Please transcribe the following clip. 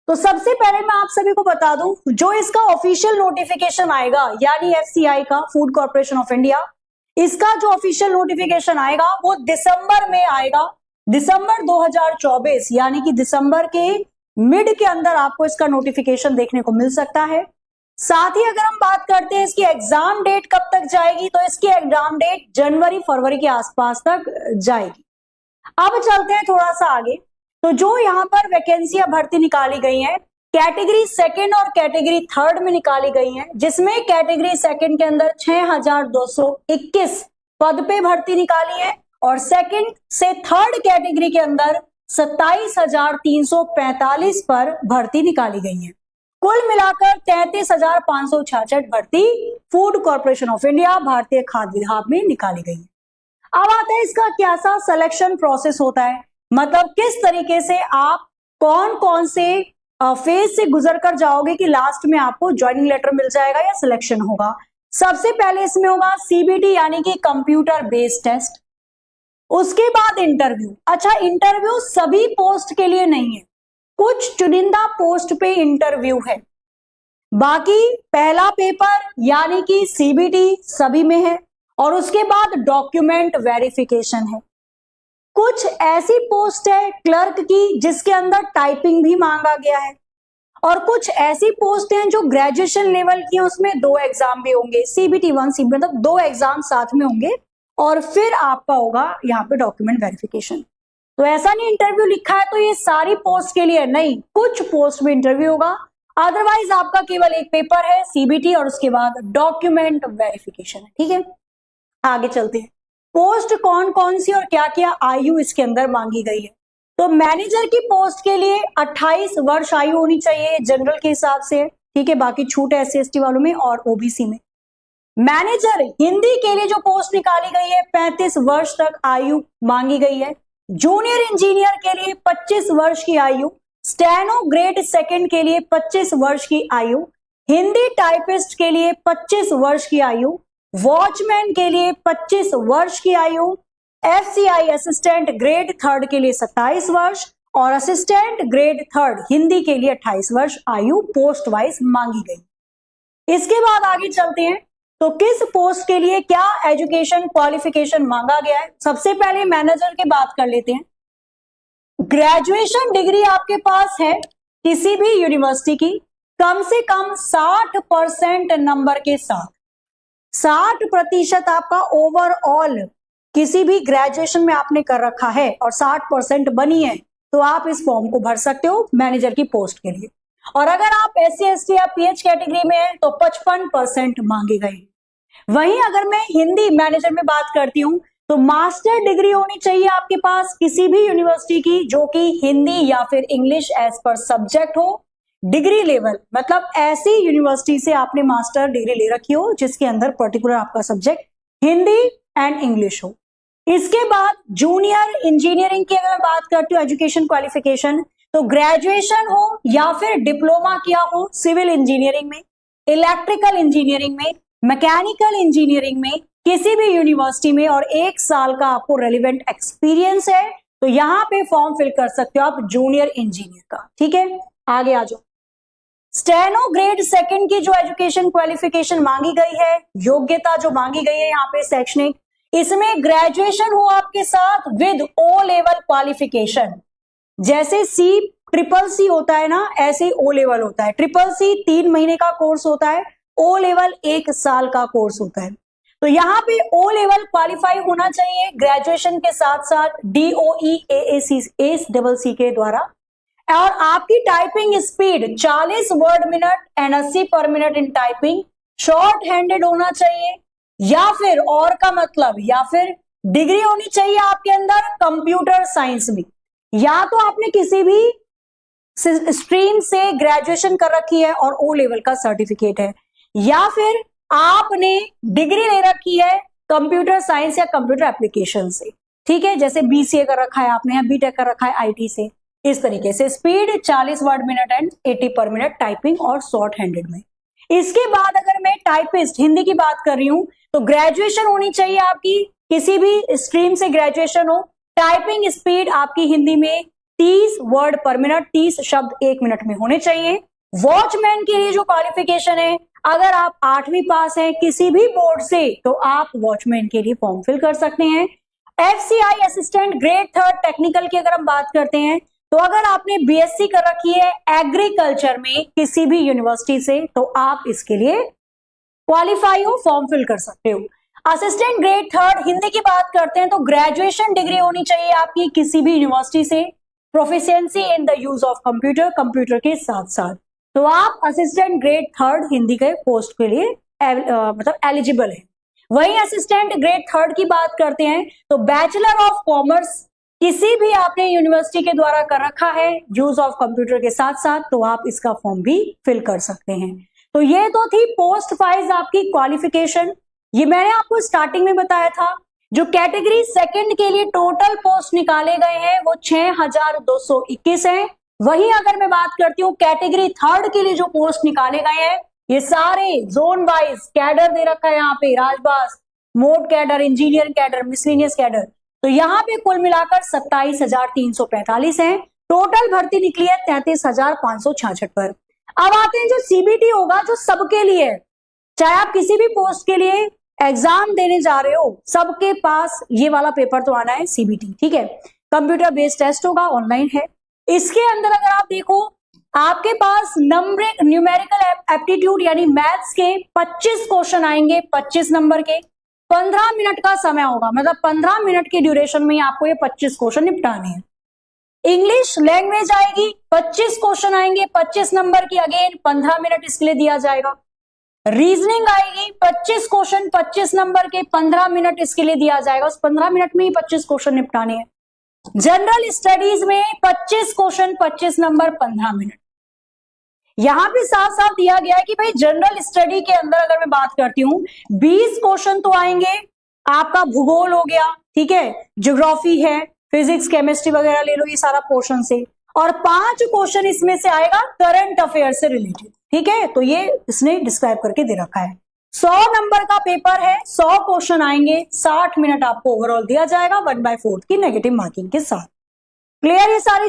तो सबसे पहले मैं आप सभी को बता दूं, जो इसका ऑफिशियल नोटिफिकेशन आएगा यानी एफसीआई का, फूड कॉर्पोरेशन ऑफ इंडिया, इसका जो ऑफिशियल नोटिफिकेशन आएगा वो दिसंबर में आएगा। दिसंबर 2024 यानी कि दिसंबर के मिड के अंदर आपको इसका नोटिफिकेशन देखने को मिल सकता है। साथ ही अगर हम बात करते हैं इसकी एग्जाम डेट कब तक जाएगी, तो इसकी एग्जाम डेट जनवरी फरवरी के आसपास तक जाएगी। अब चलते हैं थोड़ा सा आगे। तो जो यहाँ पर वैकेंसियां भर्ती निकाली गई हैं, कैटेगरी सेकंड और कैटेगरी थर्ड में निकाली गई हैं, जिसमें कैटेगरी सेकंड के अंदर 6221 पद पे भर्ती निकाली है और सेकंड से थर्ड कैटेगरी के अंदर 27,345 पर भर्ती निकाली गई है। कुल मिलाकर 33,566 भर्ती फूड कॉर्पोरेशन ऑफ इंडिया भारतीय खाद्य विभाग में निकाली गई है। अब आता है इसका क्या सा सिलेक्शन प्रोसेस होता है, मतलब किस तरीके से आप कौन कौन से फेज से गुजर कर जाओगे कि लास्ट में आपको ज्वाइनिंग लेटर मिल जाएगा या सिलेक्शन होगा। सबसे पहले इसमें होगा सीबीटी यानी कि कंप्यूटर बेस्ड टेस्ट, उसके बाद इंटरव्यू। अच्छा, इंटरव्यू सभी पोस्ट के लिए नहीं है, कुछ चुनिंदा पोस्ट पे इंटरव्यू है, बाकी पहला पेपर यानी कि सीबीटी सभी में है और उसके बाद डॉक्यूमेंट वेरिफिकेशन है। कुछ ऐसी पोस्ट है क्लर्क की जिसके अंदर टाइपिंग भी मांगा गया है और कुछ ऐसी पोस्ट हैं जो ग्रेजुएशन लेवल की है, उसमें 2 एग्जाम भी होंगे, सीबीटी 1 सीबीटी, मतलब 2 एग्जाम साथ में होंगे और फिर आपका होगा यहाँ पे डॉक्यूमेंट वेरिफिकेशन। तो ऐसा नहीं इंटरव्यू लिखा है तो ये सारी पोस्ट के लिए नहीं, कुछ पोस्ट में इंटरव्यू होगा, अदरवाइज आपका केवल एक पेपर है सीबीटी और उसके बाद डॉक्यूमेंट वेरिफिकेशन है। ठीक है, आगे चलते हैं। पोस्ट कौन कौन सी और क्या क्या आयु इसके अंदर मांगी गई है। तो मैनेजर की पोस्ट के लिए 28 वर्ष आयु होनी चाहिए जनरल के हिसाब से, ठीक है, बाकी छूट है SC ST वालों में और ओबीसी में। मैनेजर हिंदी के लिए जो पोस्ट निकाली गई है 35 वर्ष तक आयु मांगी गई है। जूनियर इंजीनियर के लिए 25 वर्ष की आयु, स्टेनो ग्रेड सेकंड के लिए 25 वर्ष की आयु, हिंदी टाइपिस्ट के लिए 25 वर्ष की आयु, वॉचमैन के लिए 25 वर्ष की आयु, एफसीआई असिस्टेंट ग्रेड थर्ड के लिए 27 वर्ष और असिस्टेंट ग्रेड थर्ड हिंदी के लिए 28 वर्ष आयु पोस्ट वाइज मांगी गई। इसके बाद आगे चलते हैं तो किस पोस्ट के लिए क्या एजुकेशन क्वालिफिकेशन मांगा गया है। सबसे पहले मैनेजर की बात कर लेते हैं। ग्रेजुएशन डिग्री आपके पास है किसी भी यूनिवर्सिटी की, कम से कम 60% नंबर के साथ, 60% आपका ओवरऑल किसी भी ग्रेजुएशन में आपने कर रखा है और 60% बनी है तो आप इस फॉर्म को भर सकते हो मैनेजर की पोस्ट के लिए। और अगर आप SC ST या PH कैटेगरी में है तो 55% मांगे गए। वहीं अगर मैं हिंदी मैनेजर में बात करती हूं तो मास्टर डिग्री होनी चाहिए आपके पास किसी भी यूनिवर्सिटी की जो कि हिंदी या फिर इंग्लिश एज पर सब्जेक्ट हो, डिग्री लेवल, मतलब ऐसी यूनिवर्सिटी से आपने मास्टर डिग्री ले रखी हो जिसके अंदर पर्टिकुलर आपका सब्जेक्ट हिंदी एंड इंग्लिश हो। इसके बाद जूनियर इंजीनियरिंग की अगर मैं बात करती हूँ एजुकेशन क्वालिफिकेशन, तो ग्रेजुएशन हो या फिर डिप्लोमा किया हो सिविल इंजीनियरिंग में, इलेक्ट्रिकल इंजीनियरिंग में, मैकेनिकल इंजीनियरिंग में, किसी भी यूनिवर्सिटी में और 1 साल का आपको रेलिवेंट एक्सपीरियंस है तो यहाँ पे फॉर्म फिल कर सकते हो आप जूनियर इंजीनियर का। ठीक है, आगे आ जाओ। स्टेनो ग्रेड सेकंड की जो एजुकेशन क्वालिफिकेशन मांगी गई है, योग्यता जो मांगी गई है यहाँ पे शैक्षणिक, इसमें ग्रेजुएशन हो आपके साथ विद O लेवल क्वालिफिकेशन। जैसे CCCC होता है ना, ऐसे O लेवल होता है। CCC 3 महीने का कोर्स होता है, O लेवल 1 साल का कोर्स होता है। तो यहाँ पे O लेवल क्वालिफाई होना चाहिए ग्रेजुएशन के साथ साथ DOE AAC के द्वारा। और आपकी typing speed 40 word minute and 80 पर minute in typing, short handed होना चाहिए या फिर और का मतलब या फिर डिग्री होनी चाहिए आपके अंदर कंप्यूटर साइंस में, या तो आपने किसी भी स्ट्रीम से ग्रेजुएशन कर रखी है और O लेवल का सर्टिफिकेट है, या फिर आपने डिग्री ले रखी है कंप्यूटर साइंस या कंप्यूटर एप्लीकेशन से। ठीक है, जैसे BCA कर रखा है आपने या BTech कर रखा है IT से। इस तरीके से स्पीड 40 वर्ड मिनट एंड 80 पर मिनट टाइपिंग और शॉर्ट हैंडेड में। इसके बाद अगर मैं टाइपिस्ट हिंदी की बात कर रही हूं तो ग्रेजुएशन होनी चाहिए आपकी किसी भी स्ट्रीम से ग्रेजुएशन हो, टाइपिंग स्पीड आपकी हिंदी में 30 वर्ड पर मिनट, 30 शब्द 1 मिनट में होने चाहिए। वॉचमैन के लिए जो क्वालिफिकेशन है, अगर आप 8वीं पास हैं किसी भी बोर्ड से तो आप वॉचमैन के लिए फॉर्म फिल कर सकते हैं। FCI असिस्टेंट ग्रेड 3 टेक्निकल की अगर हम बात करते हैं तो अगर आपने BSc कर रखी है एग्रीकल्चर में किसी भी यूनिवर्सिटी से तो आप इसके लिए क्वालिफाई हो, फॉर्म फिल कर सकते हो। असिस्टेंट ग्रेड 3 हिंदी की बात करते हैं तो ग्रेजुएशन डिग्री होनी चाहिए आपकी किसी भी यूनिवर्सिटी से, proficiency in the use of computer, computer के साथ साथ, तो आप असिस्टेंट ग्रेड 3 हिंदी के पोस्ट के लिए मतलब एलिजिबल है। वहीं असिस्टेंट ग्रेड 3 की बात करते हैं तो बैचलर ऑफ कॉमर्स किसी भी आपने यूनिवर्सिटी के द्वारा कर रखा है यूज ऑफ कंप्यूटर के साथ साथ, तो आप इसका फॉर्म भी फिल कर सकते हैं। तो ये तो थी पोस्ट वाइज आपकी क्वालिफिकेशन। ये मैंने आपको स्टार्टिंग में बताया था। जो कैटेगरी सेकंड के लिए टोटल पोस्ट निकाले गए हैं वो 6221 है। वहीं अगर मैं बात करती हूँ कैटेगरी थर्ड के लिए जो पोस्ट निकाले गए हैं, ये सारे जोन वाइज कैडर दे रखा है यहाँ पे, राजबास, मोड cadre, engineer cadre, miscellaneous cadre, तो यहाँ पे कुल मिलाकर 27,345 है। टोटल भर्ती निकली है 33,566 पर। अब आते हैं जो CBT होगा जो सबके लिए है, चाहे आप किसी भी पोस्ट के लिए एग्जाम देने जा रहे हो, सबके पास ये वाला पेपर तो आना है CBT, ठीक है। कंप्यूटर बेस्ड टेस्ट होगा, ऑनलाइन है। इसके अंदर अगर आप देखो आपके पास न्यूमेरिकल एप्टीट्यूड यानी मैथ्स के 25 क्वेश्चन आएंगे, 25 नंबर के, 15 मिनट का समय होगा, मतलब 15 मिनट की ड्यूरेशन में आपको ये 25 क्वेश्चन निपटाने हैं। इंग्लिश लैंग्वेज आएगी, 25 क्वेश्चन आएंगे, 25 नंबर की, अगेन 15 मिनट इसके लिए दिया जाएगा। रीजनिंग आएगी, 25 क्वेश्चन 25 नंबर के, 15 मिनट इसके लिए दिया जाएगा, उस 15 मिनट में ही 25 क्वेश्चन निपटाने हैं। जनरल स्टडीज में 25 क्वेश्चन 25 नंबर 15 मिनट। यहां पे साफ साफ दिया गया है कि भाई जनरल स्टडी के अंदर अगर मैं बात करती हूं 20 क्वेश्चन तो आएंगे, आपका भूगोल हो गया, ठीक है, ज्योग्राफी है, फिजिक्स केमिस्ट्री वगैरह ले लो, ये सारा पोर्शन से, और 5 क्वेश्चन इसमें से आएगा करंट अफेयर से रिलेटेड, ठीक है। तो ये इसने डिस्क्राइब करके दे रखा है। 100 नंबर का पेपर है, 100 क्वेश्चन आएंगे, 60 मिनट आपको ओवरऑल दिया जाएगा 1/4 की नेगेटिव मार्किंग के साथ। क्लियर ये सारी